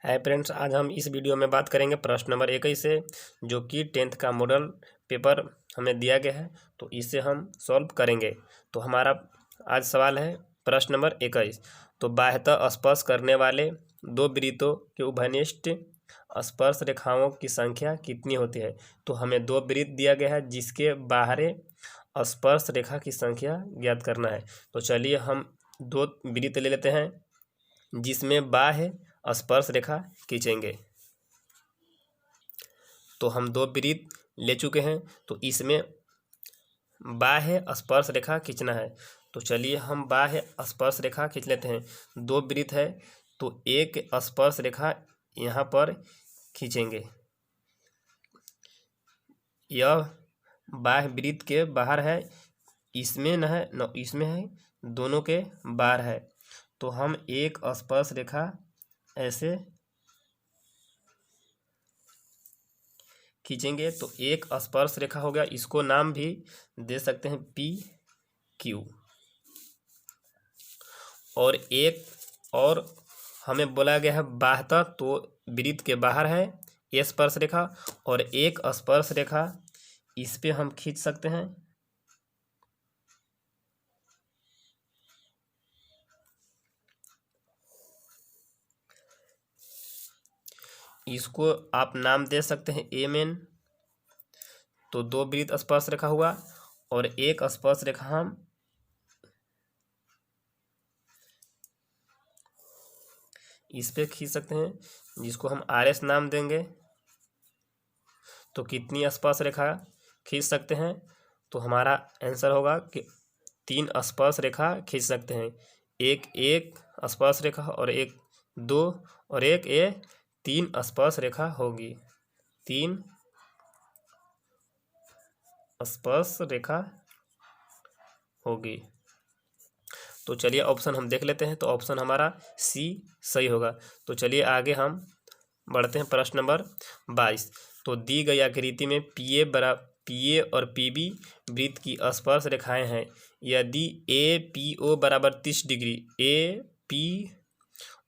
Hi friends, आज हम इस वीडियो में बात करेंगे प्रश्न नंबर 21 से, जो कि 10th का मॉडल पेपर हमें दिया गया है। तो इसे हम सॉल्व करेंगे। तो हमारा आज सवाल है प्रश्न नंबर 21। तो बाह्यतः स्पर्श करने वाले दो वृत्तों के उभयनिष्ठ स्पर्श रेखाओं की संख्या कितनी होती है। तो हमें दो वृत्त दिया गया है जिसके बाहरी स्पर्श रेखा की संख्या ज्ञात करना है। तो चलिए हम दो वृत्त ले लेते हैं जिसमें बाह्य स्पर्श रेखा खींचेंगे। तो हम दो वृत्त ले चुके हैं, तो इसमें बाह्य स्पर्श रेखा खींचना है। तो चलिए हम बाह्य स्पर्श रेखा खींच लेते हैं। दो वृत्त है तो एक स्पर्श रेखा यहाँ पर खींचेंगे। यह बाह्य वृत्त के बाहर है, इसमें न है न इसमें है, दोनों के बाहर है। तो हम एक स्पर्श रेखा ऐसे खींचेंगे। तो एक स्पर्श रेखा हो गया, इसको नाम भी दे सकते हैं पी क्यू। और एक और हमें बोला गया है बाह्यतः, तो वृत्त के बाहर है ये स्पर्श रेखा, और एक स्पर्श रेखा इस पे हम खींच सकते हैं। इसको आप नाम दे सकते हैं एम एन। तो दो वृत्त स्पर्श रेखा हुआ और एक स्पर्श रेखा हम इस पे खींच सकते हैं, जिसको हम आर एस नाम देंगे। तो कितनी स्पर्श रेखा खींच सकते हैं। तो हमारा आंसर होगा कि 3 स्पर्श रेखा खींच सकते हैं। एक स्पर्श रेखा और एक 2 और एक 3 स्पर्श रेखा होगी। 3 स्पर्श रेखा होगी। तो चलिए ऑप्शन हम देख लेते हैं। तो ऑप्शन हमारा सी सही होगा। तो चलिए आगे हम बढ़ते हैं प्रश्न नंबर 22। तो दी गई आकृति में पीए और पीबी वृत्त की स्पर्श रेखाएं हैं। यदि ए पी ओ बराबर 30 डिग्री, ए पी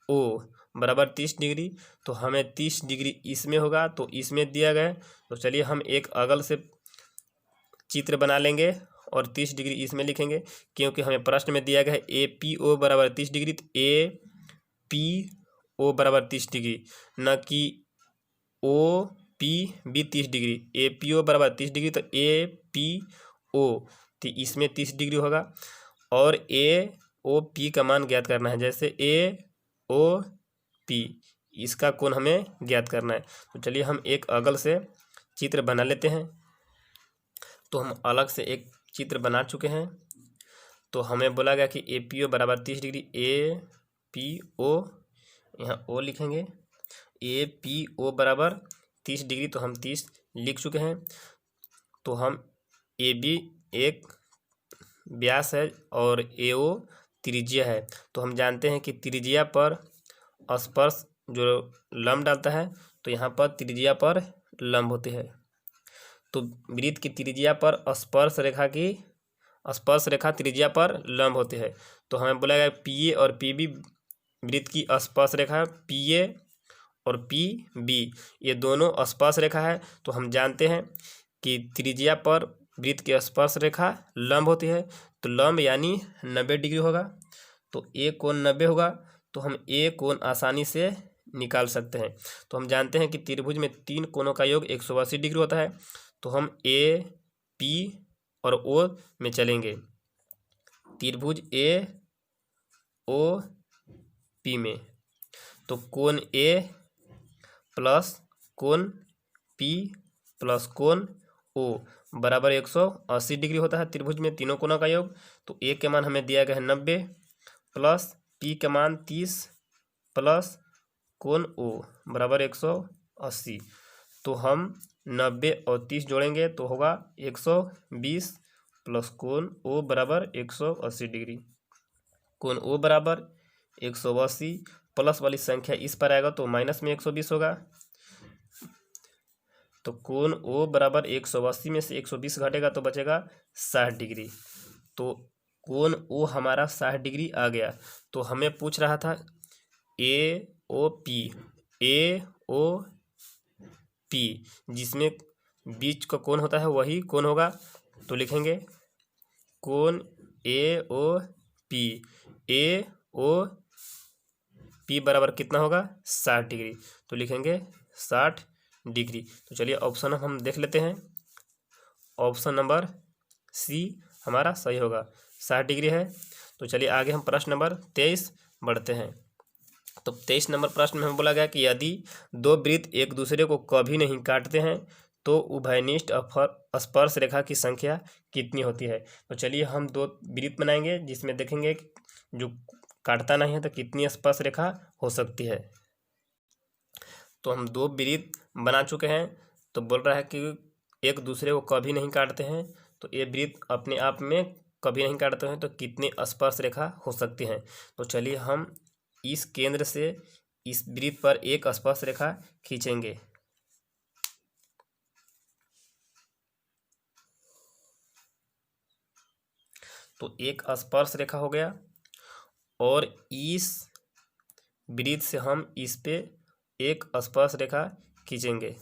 ओ बराबर 30 डिग्री, तो हमें 30 डिग्री इसमें होगा, तो इसमें दिया गया। तो चलिए हम एक अगल से चित्र बना लेंगे और 30 डिग्री इसमें लिखेंगे, क्योंकि हमें प्रश्न में दिया गया है ए पी ओ बराबर 30 डिग्री। तो ए पी ओ बराबर 30 डिग्री, न कि O P B 30 degree. A P O बराबर 30 डिग्री, तो ए पी ओ तो इसमें 30 डिग्री होगा। और ए ओ पी का मान ज्ञात करना है। जैसे ए ओ पी, इसका कोण हमें ज्ञात करना है। तो चलिए हम एक अगल से चित्र बना लेते हैं। तो हम अलग से एक चित्र बना चुके हैं। तो हमें बोला गया कि ए पी ओ बराबर 30 डिग्री, ए पी ओ यहाँ ओ लिखेंगे। ए पी ओ बराबर 30 डिग्री, तो हम 30 लिख चुके हैं। तो हम ए बी एक व्यास है और ए ओ त्रिज्या है। तो हम जानते हैं कि त्रिज्या पर स्पर्श जो लंब डालता है, तो यहाँ पर त्रिज्या पर लंब होती है। तो वृत्त की त्रिज्या पर स्पर्श रेखा त्रिज्या पर लंब होती है। तो हमें बोला गया पी ए और पी बी वृत्त की स्पर्श रेखा पी ए और पी बी, ये दोनों स्पर्श रेखा है। तो हम जानते हैं कि त्रिज्या पर वृत्त की स्पर्श रेखा लंब होती है। तो लंब यानी 90 डिग्री होगा। तो ए कोण 90 होगा, तो हम ए कोण आसानी से निकाल सकते हैं। तो हम जानते हैं कि त्रिभुज में 3 कोणों का योग 180 डिग्री होता है। तो हम ए पी और ओ में चलेंगे। त्रिभुज ए ओ पी में, तो कोण ए प्लस कोण पी प्लस कोण ओ बराबर 180 डिग्री होता है। त्रिभुज में तीनों कोणों का योग। तो ए के मान हमें दिया गया है 90 प्लस पी के मान 30 प्लस कोण ओ बराबर 180। तो हम 90 और 30 जोड़ेंगे तो होगा 120 प्लस कोण ओ बराबर 180 डिग्री। कोण ओ बराबर 180, प्लस वाली संख्या इस पर आएगा तो माइनस में 120 होगा। तो कोण ओ बराबर 180 में से 120 घटेगा तो बचेगा 60 डिग्री। तो कोण ओ हमारा 60 डिग्री आ गया। तो हमें पूछ रहा था ए ओ पी, ए ओ पी, जिसमें बीच का कोण होता है वही कोण होगा। तो लिखेंगे कोण ए ओ पी, ए ओ पी बराबर कितना होगा 60 डिग्री। तो लिखेंगे 60 डिग्री। तो चलिए ऑप्शन हम देख लेते हैं। ऑप्शन नंबर सी हमारा सही होगा, 60 डिग्री है। तो चलिए आगे हम प्रश्न नंबर 23 बढ़ते हैं। तो 23 नंबर प्रश्न में हमें बोला गया कि यदि दो वृत्त एक दूसरे को कभी नहीं काटते हैं तो उभयनिष्ठ स्पर्श रेखा की संख्या कितनी होती है। तो चलिए हम दो वृत्त बनाएंगे जिसमें देखेंगे जो काटता नहीं है तो कितनी स्पर्श रेखा हो सकती है। तो हम दो वृत्त बना चुके हैं। तो बोल रहा है कि एक दूसरे को कभी नहीं काटते हैं, तो ये वृत्त अपने आप में कभी नहीं काटते हैं तो कितनी स्पर्श रेखा हो सकती हैं। तो चलिए हम इस केंद्र से इस वृत्त पर एक स्पर्श रेखा खींचेंगे। तो एक स्पर्श रेखा हो गया और इस वृत्त से हम इस पे एक स्पर्श रेखा खींचेंगे।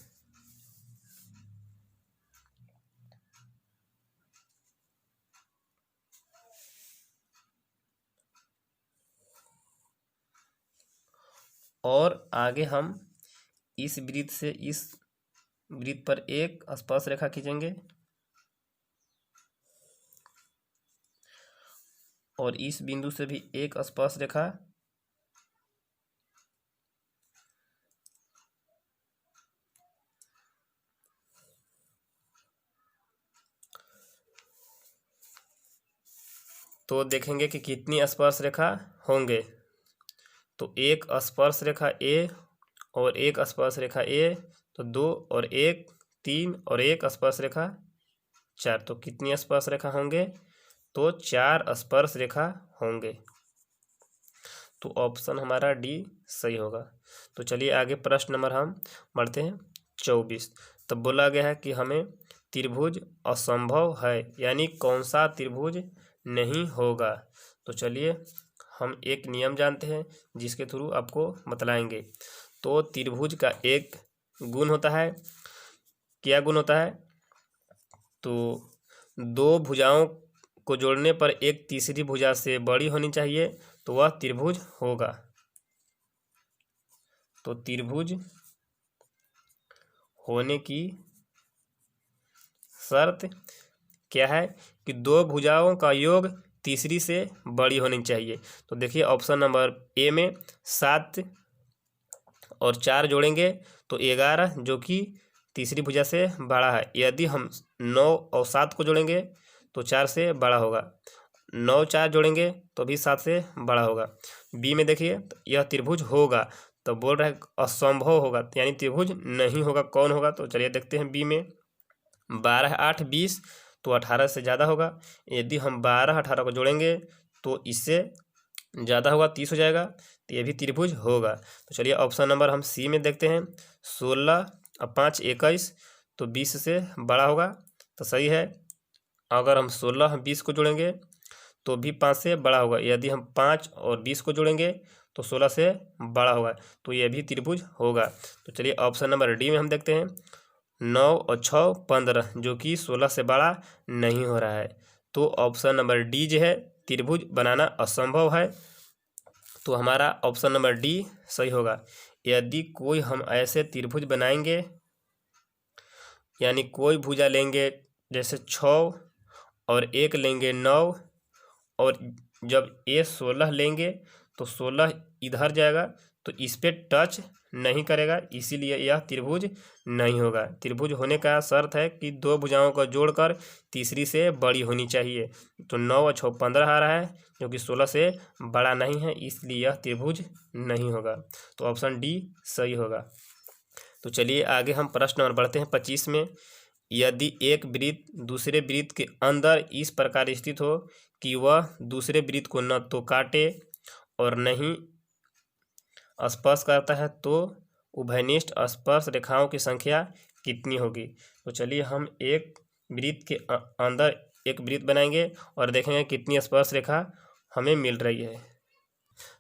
और आगे हम इस वृत्त से इस वृत्त पर एक स्पर्श रेखा खींचेंगे और इस बिंदु से भी एक स्पर्श रेखा तो देखेंगे कि कितनी स्पर्श रेखा होंगे। तो एक स्पर्श रेखा ए और एक स्पर्श रेखा ए, तो 2 और 1 3 और एक स्पर्श रेखा 4। तो कितनी स्पर्श रेखा होंगे, तो 4 स्पर्श रेखा होंगे। तो ऑप्शन हमारा डी सही होगा। तो चलिए आगे प्रश्न नंबर हम बढ़ते हैं 24। तब बोला गया है कि हमें त्रिभुज असंभव है, यानी कौन सा त्रिभुज नहीं होगा। तो चलिए हम एक नियम जानते हैं जिसके थ्रू आपको बतलाएंगे। तो त्रिभुज का एक गुण होता है, क्या गुण होता है, तो दो भुजाओं को जोड़ने पर एक तीसरी भुजा से बड़ी होनी चाहिए तो वह त्रिभुज होगा। तो त्रिभुज होने की शर्त क्या है कि दो भुजाओं का योग तीसरी से बड़ी होनी चाहिए। तो देखिए ऑप्शन नंबर ए में 7 और 4 जोड़ेंगे तो 11, जो कि तीसरी भुजा से बड़ा है। यदि हम 9 और 7 को जोड़ेंगे तो 4 से बड़ा होगा। 9 4 जोड़ेंगे तो भी 7 से बड़ा होगा। बी में देखिए यह त्रिभुज होगा, तो बोल रहा है असंभव होगा, यानी त्रिभुज नहीं होगा। कौन होगा, तो चलिए देखते हैं। बी में 12 8 20, तो 18 से ज़्यादा होगा। यदि हम 12 18 को जोड़ेंगे तो इससे ज़्यादा होगा, 30 हो जाएगा, तो ये भी त्रिभुज होगा। तो चलिए ऑप्शन नंबर हम सी में देखते हैं। 16 और 5 21, तो 20 से बड़ा होगा, तो सही है। अगर हम 16 20 को जोड़ेंगे तो भी 5 से बड़ा होगा। यदि हम 5 और 20 को जोड़ेंगे तो 16 से बड़ा होगा, तो यह भी त्रिभुज होगा। तो चलिए ऑप्शन नंबर डी में हम देखते हैं। 9 और 6 15, जो कि 16 से बड़ा नहीं हो रहा है। तो ऑप्शन नंबर डी जो है त्रिभुज बनाना असंभव है। तो हमारा ऑप्शन नंबर डी सही होगा। यदि कोई हम ऐसे त्रिभुज बनाएंगे, यानी कोई भुजा लेंगे जैसे 6 और 1 लेंगे 9, और जब ये 16 लेंगे तो 16 इधर जाएगा तो इस पे टच नहीं करेगा, इसीलिए यह त्रिभुज नहीं होगा। त्रिभुज होने का शर्त है कि दो भुजाओं को जोड़कर तीसरी से बड़ी होनी चाहिए। तो 9 और 6 15 आ रहा है, जो कि 16 से बड़ा नहीं है, इसलिए यह त्रिभुज नहीं होगा। तो ऑप्शन डी सही होगा। तो चलिए आगे हम प्रश्न नंबर बढ़ते हैं 25 में। यदि एक वृत्त दूसरे वृत्त के अंदर इस प्रकार स्थित हो कि वह दूसरे वृत्त को न तो काटे और नहीं स्पर्श करता है, तो उभयनिष्ठ स्पर्श रेखाओं की संख्या कितनी होगी। तो चलिए हम एक वृत्त के अंदर एक वृत्त बनाएंगे और देखेंगे कितनी स्पर्श रेखा हमें मिल रही है।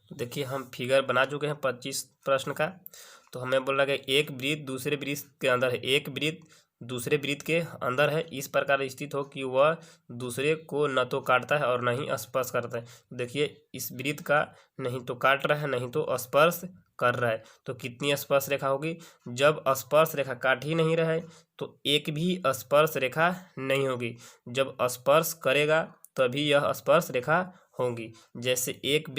तो देखिए हम फिगर बना चुके हैं 25 प्रश्न का। तो हमें बोल रहा है एक वृत्त दूसरे वृत्त के अंदर है, एक वृत्त दूसरे वृत्त के अंदर है, इस प्रकार स्थित हो कि वह दूसरे को न तो काटता है और न ही स्पर्श करता है। देखिए इस वृत्त का नहीं तो काट रहा है नहीं तो स्पर्श कर रहा है, तो कितनी स्पर्श रेखा होगी? जब स्पर्श रेखा काट ही नहीं रहा है तो एक भी स्पर्श रेखा नहीं होगी, जब स्पर्श करेगा तभी यह स्पर्श रेखा होगी। जैसे एक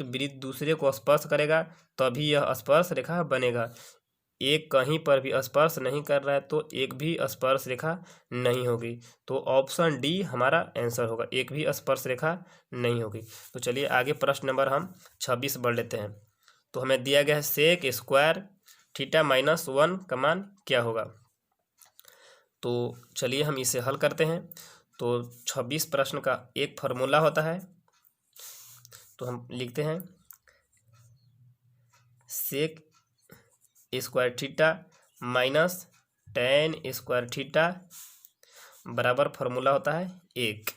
वृत्त दूसरे को स्पर्श करेगा तभी यह स्पर्श रेखा बनेगा, एक कहीं पर भी स्पर्श नहीं कर रहा है तो एक भी स्पर्श रेखा नहीं होगी। तो ऑप्शन डी हमारा आंसर होगा, एक भी स्पर्श रेखा नहीं होगी। तो चलिए आगे प्रश्न नंबर हम 26 बढ़ लेते हैं। तो हमें दिया गया है सेक स्क्वायर थीटा -1 का मान क्या होगा। तो चलिए हम इसे हल करते हैं। तो 26 प्रश्न का एक फार्मूला होता है, तो हम लिखते हैं sec square theta -tan square theta बराबर फार्मूला होता है 1।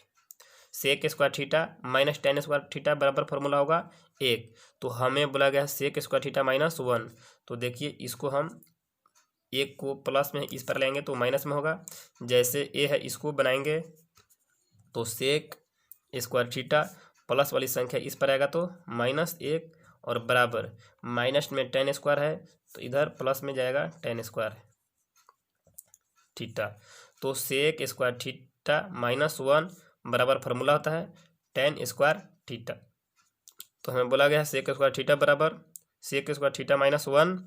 Sec square theta -tan square theta बराबर फार्मूला होगा 1। तो हमें बोला गया है सेक स्क्वायर थीटा -1। तो देखिए इसको हम एक को प्लस में इस पर लेंगे तो माइनस में होगा, जैसे ए है इसको बनाएंगे तो सेक स्क्वायर थीटा प्लस वाली संख्या इस पर आएगा तो -1 और बराबर माइनस में tan स्क्वायर है तो इधर प्लस में जाएगा tan स्क्वायर थीटा। तो सेक स्क्वायर थीटा -1 बराबर फार्मूला होता है tan स्क्वायर थीटा। तो हमें बोला गया है सेक स्क्वायर थीटा बराबर सेक स्क्वायर थीटा -1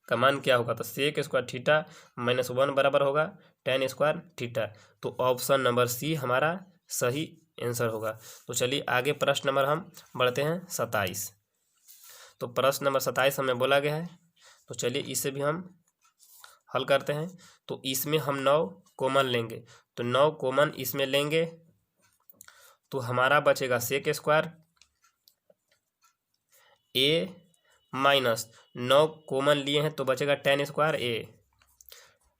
का मान क्या होगा। तो सेक स्क्वायर थीटा -1 बराबर होगा tan स्क्वायर थीटा। तो ऑप्शन नंबर सी हमारा सही आंसर होगा। तो चलिए आगे प्रश्न नंबर हम बढ़ते हैं 27। तो प्रश्न नंबर 27 हमें बोला गया है, तो चलिए इसे भी हम हल करते हैं। तो इसमें हम 9 कॉमन लेंगे, तो 9 कॉमन इसमें लेंगे तो हमारा बचेगा sec square A minus 9 common लिए हैं तो बचेगा tan square A,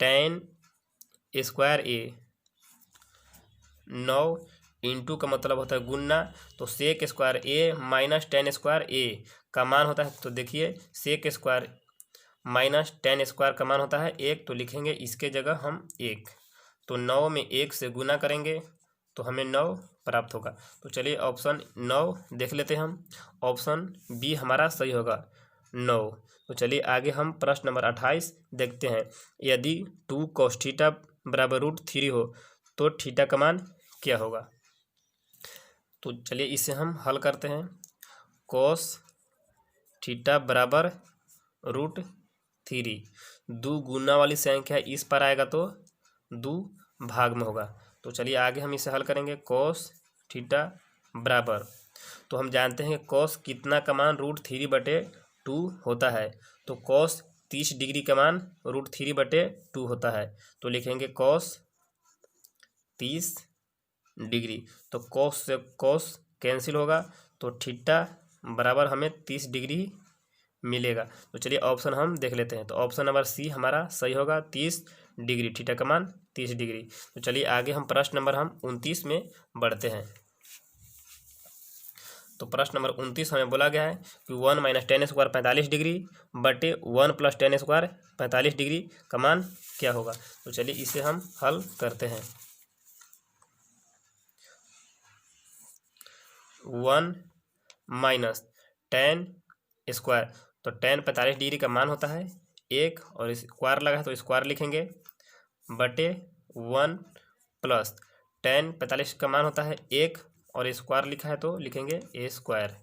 tan square A 9 into का मतलब होता है गुन्ना, तो sec square A minus tan square A का मान होता है। तो देखिए sec square minus tan square का मान होता है 1, तो लिखेंगे इसके जगह हम 1। तो 9 में 1 से गुना करेंगे तो हमें 9 प्राप्त होगा। तो चलिए ऑप्शन 9 देख लेते हैं हम, ऑप्शन बी हमारा सही होगा 9। तो चलिए आगे हम प्रश्न नंबर 28 देखते हैं। यदि 2 cos थीटा बराबर √3 हो तो थीटा का मान क्या होगा। तो चलिए इसे हम हल करते हैं। cos थीटा बराबर √3, 2 गुना वाली संख्या इस पर आएगा तो 2 भाग में होगा। तो चलिए आगे हम इसे हल करेंगे। cos थीटा बराबर, तो हम जानते हैं cos कितना का मान √3/2 होता है, तो cos 30 डिग्री का मान √3/2 होता है। तो लिखेंगे cos 30 डिग्री, तो cos से cos कैंसिल होगा तो थीटा बराबर हमें 30 डिग्री मिलेगा। तो चलिए ऑप्शन हम देख लेते हैं। तो ऑप्शन नंबर सी हमारा सही होगा 30 डिग्री, थीटा का मान 30 डिग्री। तो चलिए आगे हम प्रश्न नंबर हम 29 में बढ़ते हैं। तो प्रश्न नंबर 29 हमें बोला गया है कि 1 - tan स्क्वायर 45 डिग्री बटे 1 + tan स्क्वायर 45 डिग्री का मान क्या होगा। तो चलिए इसे हम हल करते हैं। 1 - tan स्क्वायर, तो tan 45 डिग्री का मान होता है 1 और स्क्वायर लगा है तो स्क्वायर लिखेंगे बटे 1 प्लस tan 45 का मान होता है 1 और स्क्वायर लिखा है तो लिखेंगे a स्क्वायर।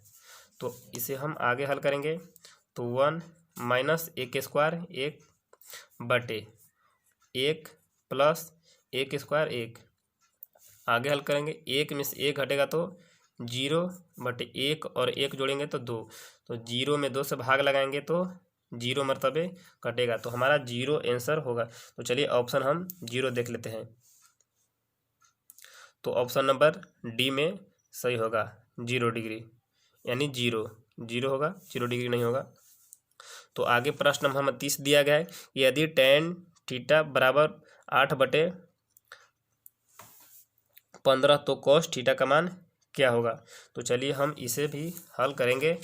तो इसे हम आगे हल करेंगे तो 1 - 1 स्क्वायर 1 बटे 1 प्लस 1 स्क्वायर 1, आगे हल करेंगे 1 में से 1 घटेगा तो 0/1 और 1 जोड़ेंगे तो 2, तो 0 में 2 से भाग लगाएंगे तो 0 मरतबे कटेगा, तो हमारा 0 आंसर होगा। तो चलिए ऑप्शन हम 0 देख लेते हैं। तो ऑप्शन नंबर डी में सही होगा 0 डिग्री, यानी 0 होगा, 0 डिग्री नहीं होगा। तो आगे प्रश्न नंबर 30 दिया गया है, यदि tan थीटा बराबर 8/15 तो cos थीटा का मान क्या होगा। तो चलिए हम इसे भी हल करेंगे।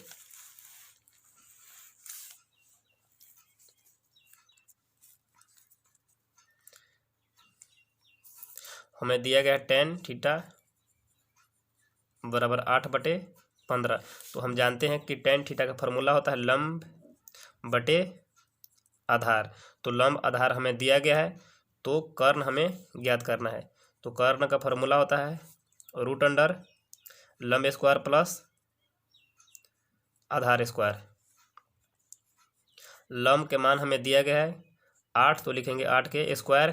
हमें दिया गया है टेन थीटा बराबर 8/15। तो हम जानते हैं कि टेन थीटा का फॉर्मूला होता है लंब बटे आधार। तो लंब आधार हमें दिया गया है, तो कर्ण हमें ज्ञात करना है। तो कर्ण का फॉर्मूला होता है रूट अंडर लंब स्क्वायर प्लस आधार स्क्वायर। लंब के मान हमें दिया गया है 8, तो लिखेंगे 8 के स्क्वायर,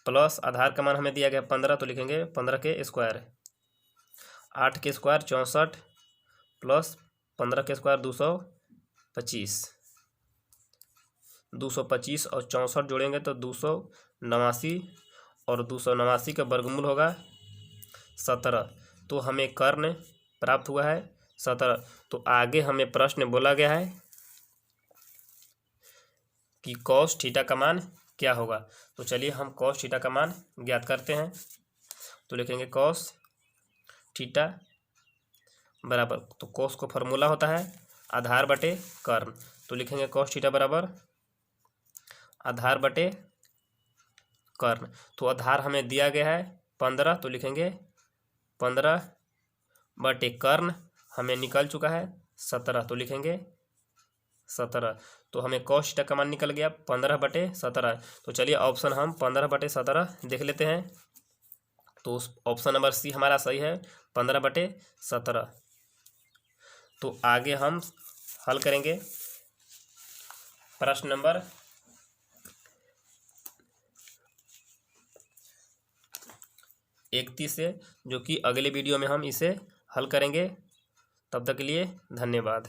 प्लस आधार का मान हमें दिया गया 15, तो लिखेंगे 15 के स्क्वायर। 8 के स्क्वायर 64 प्लस 15 के स्क्वायर 225। 225 और 64 जोड़ेंगे तो 289, और 289 का वर्गमूल होगा 17। तो हमें कर्ण प्राप्त हुआ है 17। तो आगे हमें प्रश्न बोला गया है कि कॉस थीटा का मान क्या होगा। तो चलिए हम कॉस थीटा का मान ज्ञात करते हैं। तो लिखेंगे कॉस थीटा बराबर, तो कॉस को फॉर्मूला होता है आधार बटे कर्ण। तो लिखेंगे कॉस थीटा बराबर आधार बटे कर्ण। तो आधार हमें दिया गया है 15, तो लिखेंगे 15 बटे कर्ण हमें निकल चुका है 17, तो लिखेंगे 17। तो हमें कॉस थीटा का मान निकल गया 15/17। तो चलिए ऑप्शन हम 15/17 देख लेते हैं। तो ऑप्शन नंबर सी हमारा सही है 15/17। तो आगे हम हल करेंगे प्रश्न नंबर 31 से, जो कि अगले वीडियो में हम इसे हल करेंगे। तब तक के लिए धन्यवाद।